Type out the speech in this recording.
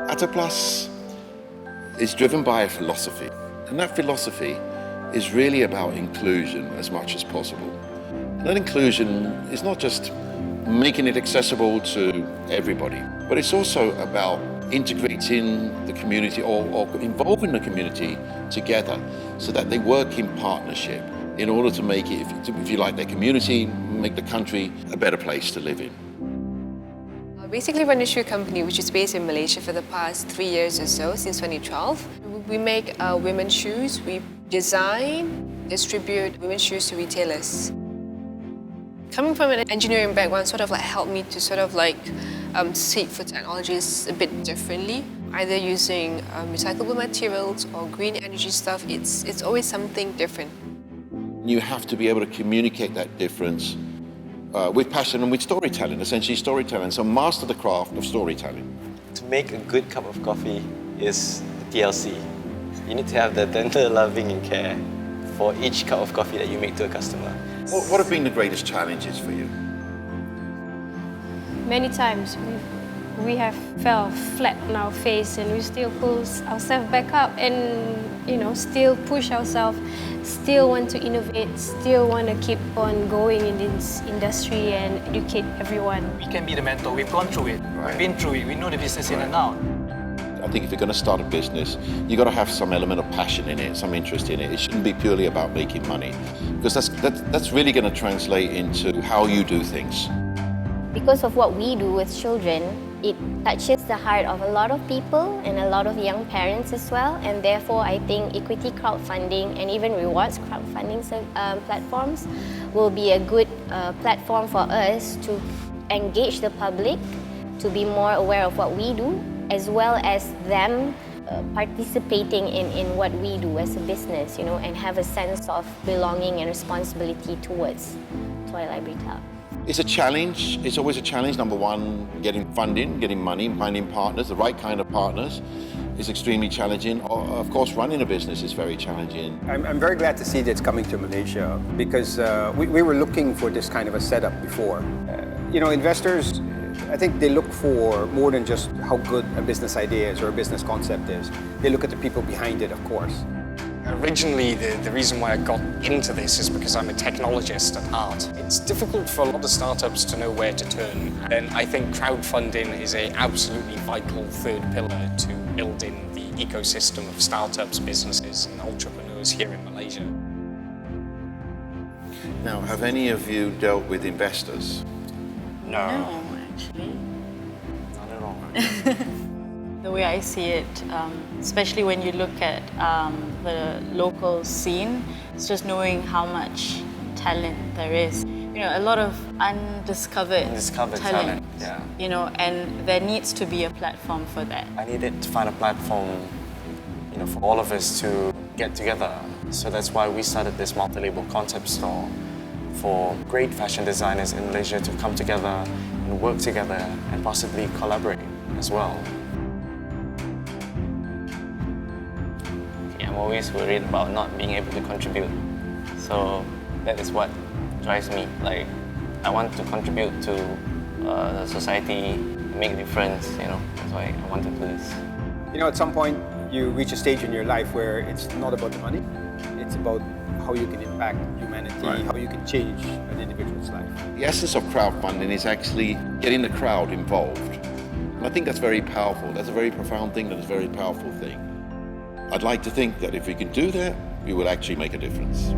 Atterplus is driven by a philosophy, and that philosophy is really about inclusion as much as possible. And that inclusion is not just making it accessible to everybody, but it's also about integrating the community or involving the community together so that they work in partnership in order to make it, if you like, their community, make the country a better place to live in. Basically run a shoe company which is based in Malaysia for the past 3 years or so, since 2012. We make women's shoes. We design, distribute women's shoes to retailers. Coming from an engineering background sort of like helped me to sort of like seek for technologies a bit differently, either using recyclable materials or green energy stuff. It's always something different. You have to be able to communicate that difference with passion and with storytelling, essentially storytelling. So master the craft of storytelling. To make a good cup of coffee is the TLC. You need to have the tender loving and care for each cup of coffee that you make to a customer. What have been the greatest challenges for you? Many times we have fell flat on our face and we still pull ourselves back up and still push ourselves, still want to innovate, still want to keep on going in this industry and educate everyone. We can be the mentor. We've gone through it, Right. been through it. We know the business in and out. I think if you're going to start a business, you've got to have some element of passion in it, some interest in it. It shouldn't be purely about making money, because that's really going to translate into how you do things. Because of what we do with children, it touches the heart of a lot of people and a lot of young parents as well, and therefore I think equity crowdfunding and even rewards crowdfunding platforms will be a good platform for us to engage the public, to be more aware of what we do, as well as them participating in what we do as a business, and have a sense of belonging and responsibility towards Twilight Retail. It's a challenge. It's always a challenge. Number one, getting funding, getting money, finding partners, the right kind of partners is extremely challenging. Of course, running a business is very challenging. I'm very glad to see that it's coming to Malaysia because we were looking for this kind of a setup before. Investors, I think they look for more than just how good a business idea is or a business concept is. They look at the people behind it, of course. Originally, the reason why I got into this is because I'm a technologist at heart. It's difficult for a lot of startups to know where to turn, and I think crowdfunding is an absolutely vital third pillar to building the ecosystem of startups, businesses, and entrepreneurs here in Malaysia. Now, have any of you dealt with investors? No. Actually. Not at all. The way I see it, especially when you look at the local scene, it's just knowing how much talent there is. A lot of undiscovered talent. Yeah. And there needs to be a platform for that. I needed to find a platform, for all of us to get together. So that's why we started this multi-label concept store for great fashion designers in Malaysia to come together and work together and possibly collaborate as well. I'm always worried about not being able to contribute. So that is what drives me. Like, I want to contribute to the society, make a difference, That's why I want to do this. At some point, you reach a stage in your life where it's not about the money. It's about how you can impact humanity, Right. how you can change an individual's life. The essence of crowdfunding is actually getting the crowd involved. And I think that's very powerful. That's a very profound thing, that's a very powerful thing. I'd like to think that if we can do that, we will actually make a difference.